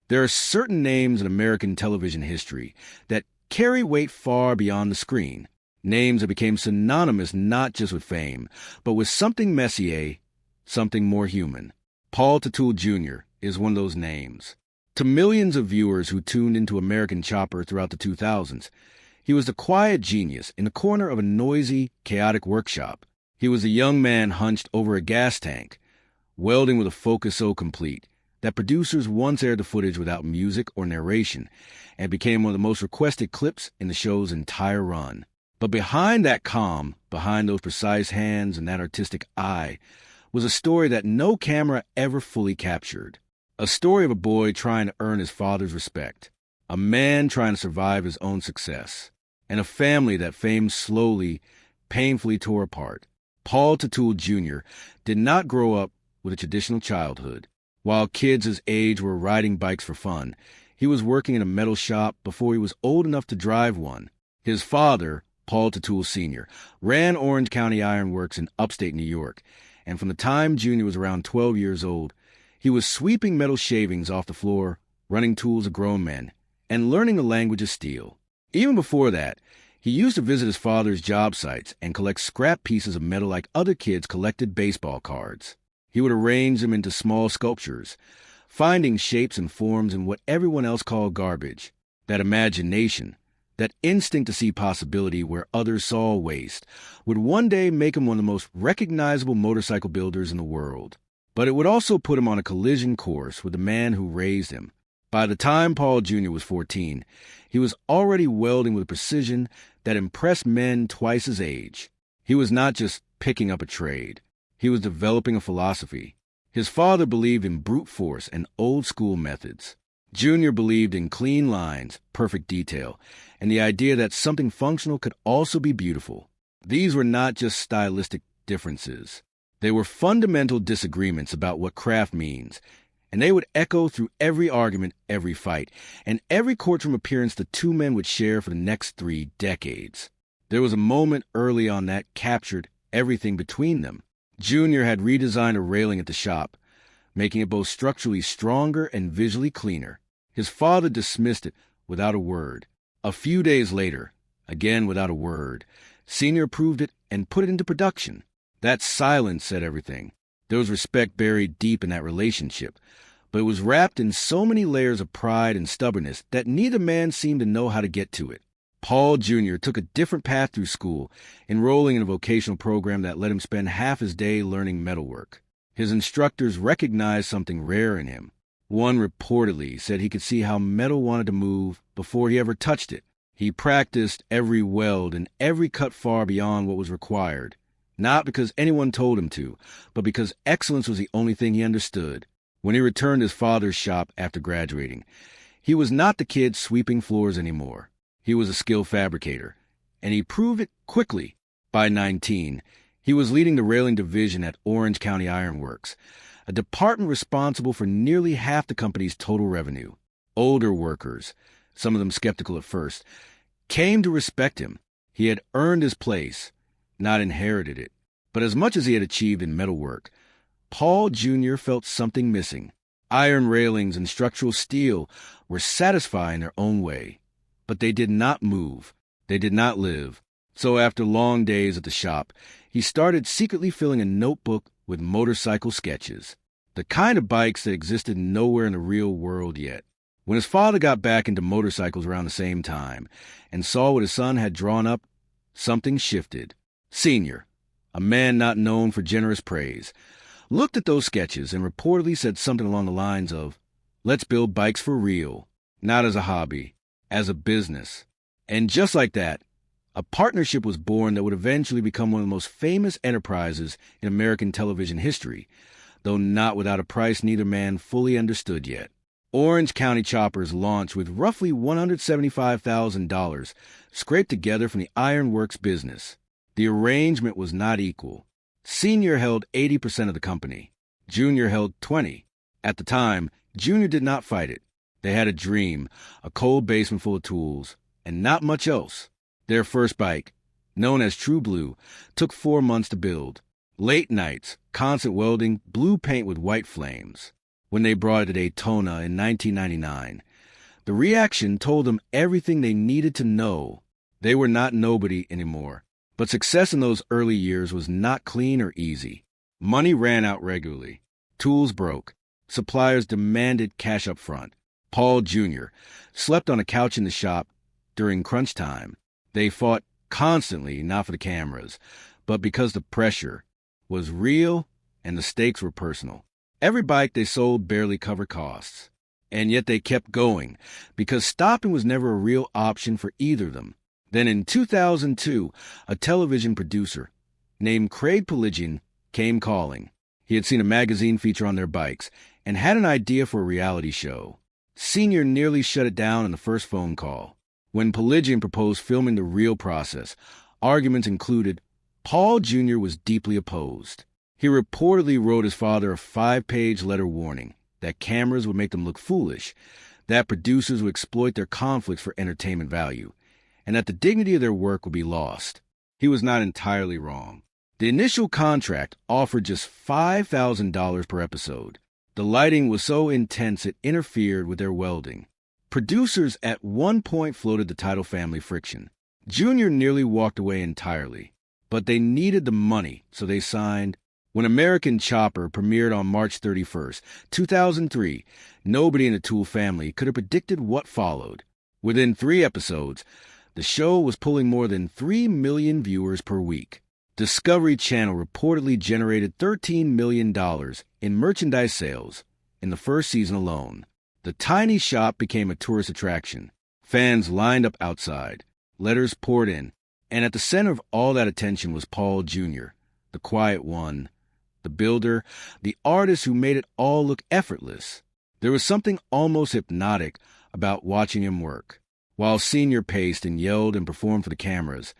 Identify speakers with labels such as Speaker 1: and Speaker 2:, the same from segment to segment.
Speaker 1: There are certain names in American television history that carry weight far beyond the screen. Names that became synonymous not just with fame, but with something Messier, something more human. Paul Teutul Jr. is one of those names. To millions of viewers who tuned into American Chopper throughout the 2000s, he was the quiet genius in the corner of a noisy, chaotic workshop. He was a young man hunched over a gas tank, welding with a focus so complete that producers once aired the footage without music or narration, and became one of the most requested clips in the show's entire run. But behind that calm, behind those precise hands and that artistic eye, was a story that no camera ever fully captured. A story of a boy trying to earn his father's respect, a man trying to survive his own success, and a family that fame slowly, painfully tore apart. Paul Teutul Jr. did not grow up with a traditional childhood. While kids his age were riding bikes for fun, he was working in a metal shop before he was old enough to drive one. His father, Paul Teutul Sr., ran Orange County Iron Works in upstate New York, and from the time Junior was around 12 years old, he was sweeping metal shavings off the floor, running tools of grown men, and learning the language of steel. Even before that, he used to visit his father's job sites and collect scrap pieces of metal like other kids collected baseball cards. He would arrange them into small sculptures, finding shapes and forms in what everyone else called garbage. That imagination, that instinct to see possibility where others saw waste, would one day make him one of the most recognizable motorcycle builders in the world. But it would also put him on a collision course with the man who raised him. By the time Paul Jr. was 14, he was already welding with a precision that impressed men twice his age. He was not just picking up a trade. He was developing a philosophy. His father believed in brute force and old-school methods. Junior believed in clean lines, perfect detail, and the idea that something functional could also be beautiful. These were not just stylistic differences. They were fundamental disagreements about what craft means, and they would echo through every argument, every fight, and every courtroom appearance the two men would share for the next 3 decades. There was a moment early on that captured everything between them. Junior had redesigned a railing at the shop, making it both structurally stronger and visually cleaner. His father dismissed it without a word. A few days later, again without a word, Sr. approved it and put it into production. That silence said everything. There was respect buried deep in that relationship, but it was wrapped in so many layers of pride and stubbornness that neither man seemed to know how to get to it. Paul Jr. took a different path through school, enrolling in a vocational program that let him spend half his day learning metalwork. His instructors recognized something rare in him. One reportedly said he could see how metal wanted to move before he ever touched it. He practiced every weld and every cut far beyond what was required, not because anyone told him to, but because excellence was the only thing he understood. When he returned to his father's shop after graduating, he was not the kid sweeping floors anymore. He was a skilled fabricator, and he proved it quickly. By 19, he was leading the railing division at Orange County Iron Works, a department responsible for nearly half the company's total revenue. Older workers, some of them skeptical at first, came to respect him. He had earned his place, not inherited it. But as much as he had achieved in metalwork, Paul Jr. felt something missing. Iron railings and structural steel were satisfying in their own way. But they did not move. They did not live. So after long days at the shop, he started secretly filling a notebook with motorcycle sketches, the kind of bikes that existed nowhere in the real world yet. When his father got back into motorcycles around the same time and saw what his son had drawn up, something shifted. Sr., a man not known for generous praise, looked at those sketches and reportedly said something along the lines of, "Let's build bikes for real, not as a hobby, as a business." And just like that, a partnership was born that would eventually become one of the most famous enterprises in American television history, though not without a price neither man fully understood yet. Orange County Choppers launched with roughly $175,000 scraped together from the Iron Works business. The arrangement was not equal. Sr. held 80% of the company. Junior held 20%. At the time, Junior did not fight it. They had a dream, a cold basement full of tools, and not much else. Their first bike, known as True Blue, took 4 months to build. Late nights, constant welding, blue paint with white flames. when they brought it to Daytona in 1999. The reaction told them everything they needed to know. They were not nobody anymore. But success in those early years was not clean or easy. Money ran out regularly. Tools broke. Suppliers demanded cash up front. Paul Jr. slept on a couch in the shop during crunch time. They fought constantly, not for the cameras, but because the pressure was real and the stakes were personal. Every bike they sold barely covered costs. And yet they kept going, because stopping was never a real option for either of them. Then in 2002, a television producer named Craig Piligian came calling. He had seen a magazine feature on their bikes and had an idea for a reality show. Sr. nearly shut it down in the first phone call. When Piligian proposed filming the real process, arguments included Paul Jr. was deeply opposed. He reportedly wrote his father a 5-page letter warning that cameras would make them look foolish, that producers would exploit their conflicts for entertainment value, and that the dignity of their work would be lost. He was not entirely wrong. The initial contract offered just $5,000 per episode. The lighting was so intense it interfered with their welding. Producers at one point floated the title family friction. Jr. nearly walked away entirely, but they needed the money, so they signed. When American Chopper premiered on March 31st, 2003, nobody in the Teutul family could have predicted what followed. Within 3 episodes, the show was pulling more than 3 million viewers per week. Discovery Channel reportedly generated $13 million in merchandise sales in the first season alone. The tiny shop became a tourist attraction. Fans lined up outside. Letters poured in. And at the center of all that attention was Paul Jr., the quiet one, the builder, the artist who made it all look effortless. There was something almost hypnotic about watching him work. While Sr. paced and yelled and performed for the cameras,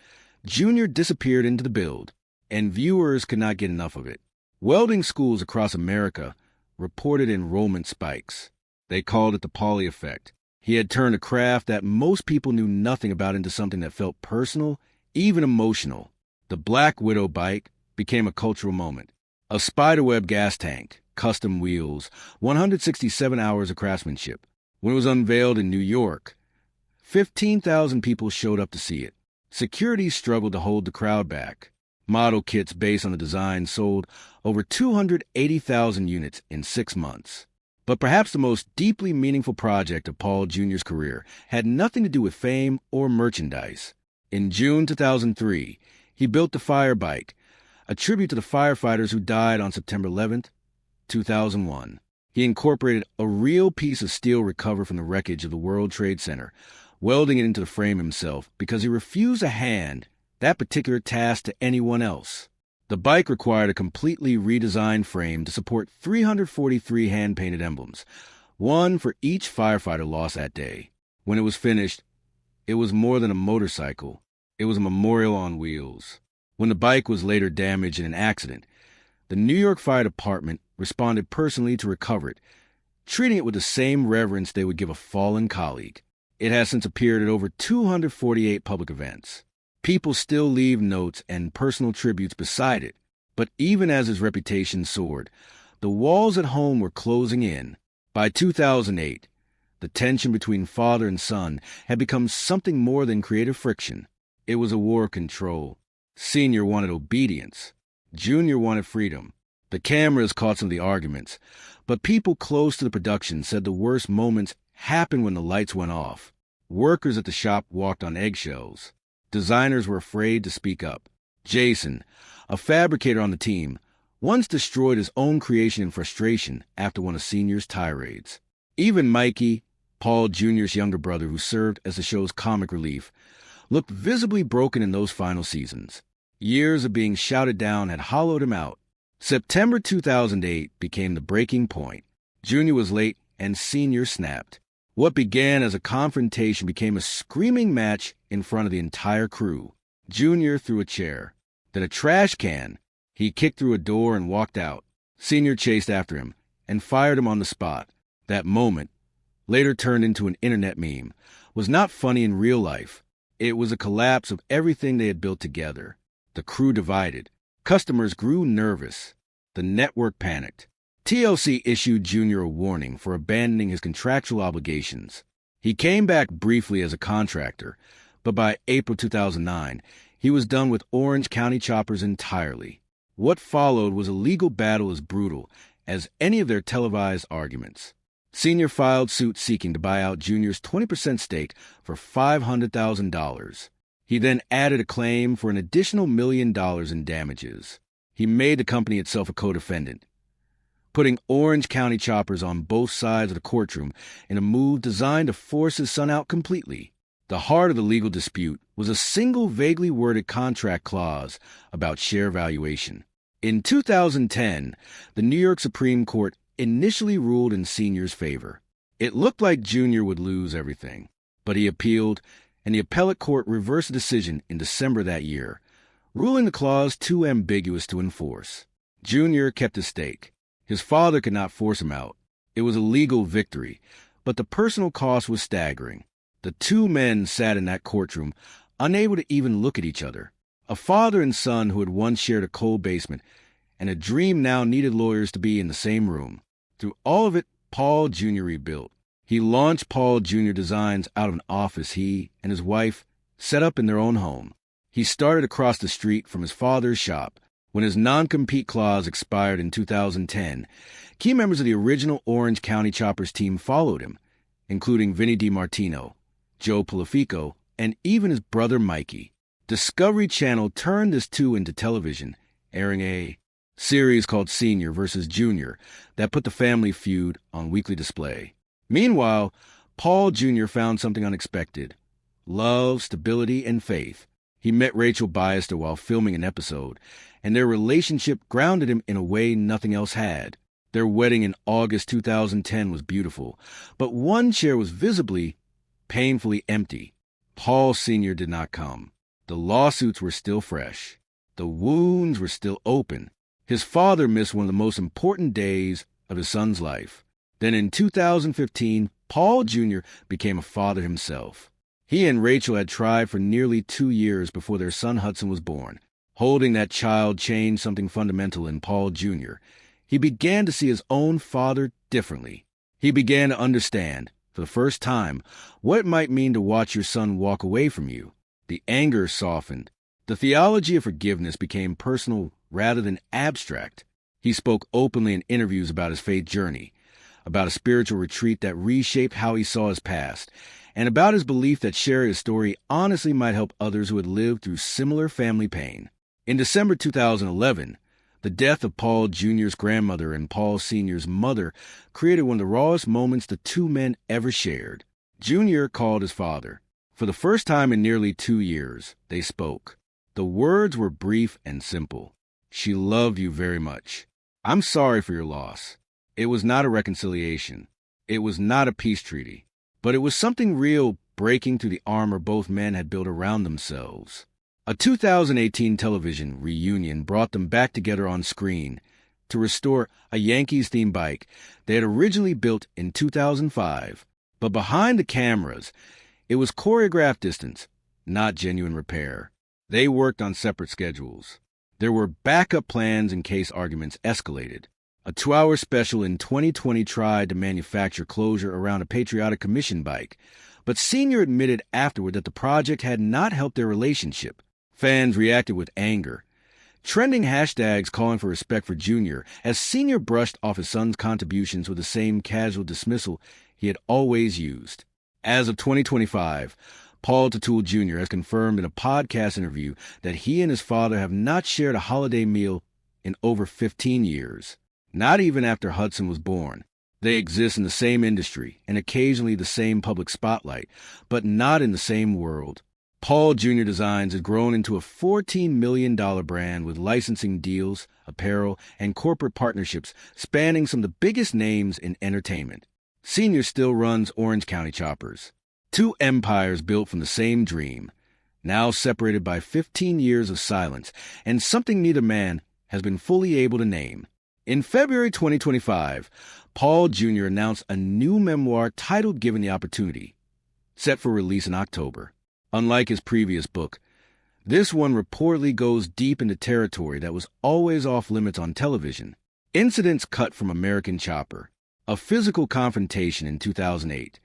Speaker 1: Jr. disappeared into the build, and viewers could not get enough of it. Welding schools across America reported enrollment spikes. They called it the Pauly effect. He had turned a craft that most people knew nothing about into something that felt personal, even emotional. The Black Widow bike became a cultural moment. A spiderweb gas tank, custom wheels, 167 hours of craftsmanship. When it was unveiled in New York, 15,000 people showed up to see it. Security struggled to hold the crowd back. Model kits based on the design sold over 280,000 units in 6 months. But perhaps the most deeply meaningful project of Paul Jr.'s career had nothing to do with fame or merchandise. In June 2003, he built the Fire Bike, a tribute to the firefighters who died on September 11, 2001. He incorporated a real piece of steel recovered from the wreckage of the World Trade Center, welding it into the frame himself because he refused to hand that particular task to anyone else. The bike required a completely redesigned frame to support 343 hand-painted emblems, one for each firefighter lost that day. When it was finished, it was more than a motorcycle. It was a memorial on wheels. When the bike was later damaged in an accident, the New York Fire Department responded personally to recover it, treating it with the same reverence they would give a fallen colleague. It has since appeared at over 248 public events. People still leave notes and personal tributes beside it, but even as his reputation soared, the walls at home were closing in. By 2008, the tension between father and son had become something more than creative friction. It was a war of control. Sr. wanted obedience. Jr. wanted freedom. The cameras caught some of the arguments, but people close to the production said the worst moments happened when the lights went off. Workers at the shop walked on eggshells. Designers were afraid to speak up. Jason, a fabricator on the team, once destroyed his own creation in frustration after one of Sr.'s tirades. Even Mikey, Paul Jr.'s younger brother who served as the show's comic relief, looked visibly broken in those final seasons. Years of being shouted down had hollowed him out. September 2008 became the breaking point. Jr. was late and Sr. snapped. What began as a confrontation became a screaming match in front of the entire crew. Jr. threw a chair, then a trash can. He kicked through a door and walked out. Sr. chased after him and fired him on the spot. That moment, later turned into an internet meme, was not funny in real life. It was a collapse of everything they had built together. The crew divided. Customers grew nervous. The network panicked. TLC issued Jr. a warning for abandoning his contractual obligations. He came back briefly as a contractor, but by April 2009, he was done with Orange County Choppers entirely. What followed was a legal battle as brutal as any of their televised arguments. Sr. filed suit seeking to buy out Jr.'s 20% stake for $500,000. He then added a claim for an additional $1 million in damages. He made the company itself a co-defendant, putting Orange County Choppers on both sides of the courtroom in a move designed to force his son out completely. The heart of the legal dispute was a single vaguely worded contract clause about share valuation. In 2010, the New York Supreme Court initially ruled in Sr.'s favor. It looked like Jr. would lose everything, but he appealed, and the appellate court reversed the decision in December that year, ruling the clause too ambiguous to enforce. Jr. kept his stake. His father could not force him out. It was a legal victory, but the personal cost was staggering. The two men sat in that courtroom, unable to even look at each other. A father and son who had once shared a cold basement, and a dream now needed lawyers to be in the same room. Through all of it, Paul Jr. rebuilt. He launched Paul Jr. Designs out of an office he and his wife set up in their own home. He started across the street from his father's shop. When his non-compete clause expired in 2010, key members of the original Orange County Choppers team followed him, including Vinny DiMartino, Joe Polifico, and even his brother Mikey. Discovery Channel turned this too into television, airing a series called Sr. vs. Jr. that put the family feud on weekly display. Meanwhile, Paul Jr. found something unexpected: love, stability, and faith. He met Rachel Biester while filming an episode, and their relationship grounded him in a way nothing else had. Their wedding in August 2010 was beautiful, but one chair was visibly, painfully empty. Paul Sr. did not come. The lawsuits were still fresh. The wounds were still open. His father missed one of the most important days of his son's life. Then in 2015, Paul Jr. became a father himself. He and Rachel had tried for nearly 2 years before their son Hudson was born. Holding that child changed something fundamental in Paul Jr. He began to see his own father differently. He began to understand, for the first time, what it might mean to watch your son walk away from you. The anger softened. The theology of forgiveness became personal rather than abstract. He spoke openly in interviews about his faith journey, about a spiritual retreat that reshaped how he saw his past, and about his belief that sharing his story honestly might help others who had lived through similar family pain. In December 2011, the death of Paul Jr.'s grandmother and Paul Sr.'s mother created one of the rawest moments the two men ever shared. Jr. called his father. For the first time in nearly 2 years, they spoke. The words were brief and simple. "She loved you very much. I'm sorry for your loss." It was not a reconciliation. It was not a peace treaty. But it was something real breaking through the armor both men had built around themselves. A 2018 television reunion brought them back together on screen to restore a Yankees-themed bike they had originally built in 2005. But behind the cameras, it was choreographed distance, not genuine repair. They worked on separate schedules. There were backup plans in case arguments escalated. A 2-hour special in 2020 tried to manufacture closure around a patriotic commission bike, but Sr. admitted afterward that the project had not helped their relationship. Fans reacted with anger, trending hashtags calling for respect for Jr. as Sr. brushed off his son's contributions with the same casual dismissal he had always used. As of 2025, Paul Teutul Jr. has confirmed in a podcast interview that he and his father have not shared a holiday meal in over 15 years. Not even after Hudson was born. They exist in the same industry and occasionally the same public spotlight, but not in the same world. Paul Jr. Designs has grown into a $14 million brand with licensing deals, apparel, and corporate partnerships spanning some of the biggest names in entertainment. Sr. still runs Orange County Choppers. Two empires built from the same dream, now separated by 15 years of silence and something neither man has been fully able to name. In February 2025, Paul Jr. announced a new memoir titled Given the Opportunity, set for release in October. Unlike his previous book, this one reportedly goes deep into territory that was always off limits on television. Incidents cut from American Chopper, a physical confrontation in 2008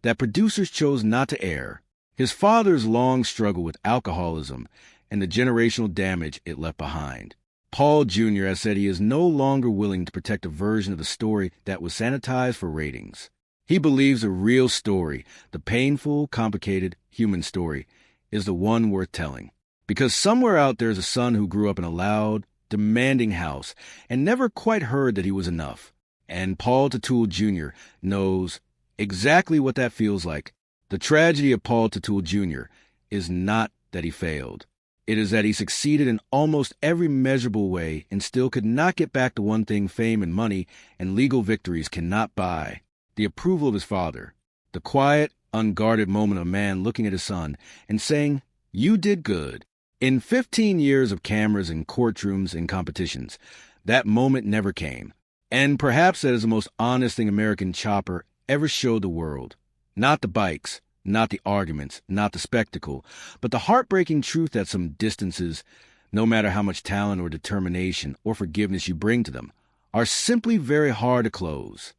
Speaker 1: that producers chose not to air, his father's long struggle with alcoholism, and the generational damage it left behind. Paul Jr. has said he is no longer willing to protect a version of the story that was sanitized for ratings. He believes the real story, the painful, complicated, human story, is the one worth telling. Because somewhere out there is a son who grew up in a loud, demanding house and never quite heard that he was enough. And Paul Teutul Jr. knows exactly what that feels like. The tragedy of Paul Teutul Jr. is not that he failed. It is that he succeeded in almost every measurable way and still could not get back the one thing fame and money and legal victories cannot buy: the approval of his father. The quiet, unguarded moment of a man looking at his son and saying, "You did good." In 15 years of cameras and courtrooms and competitions, that moment never came. And perhaps that is the most honest thing American Chopper ever showed the world. Not the bikes, not the arguments, not the spectacle, but the heartbreaking truth that some distances, no matter how much talent or determination or forgiveness you bring to them, are simply very hard to close.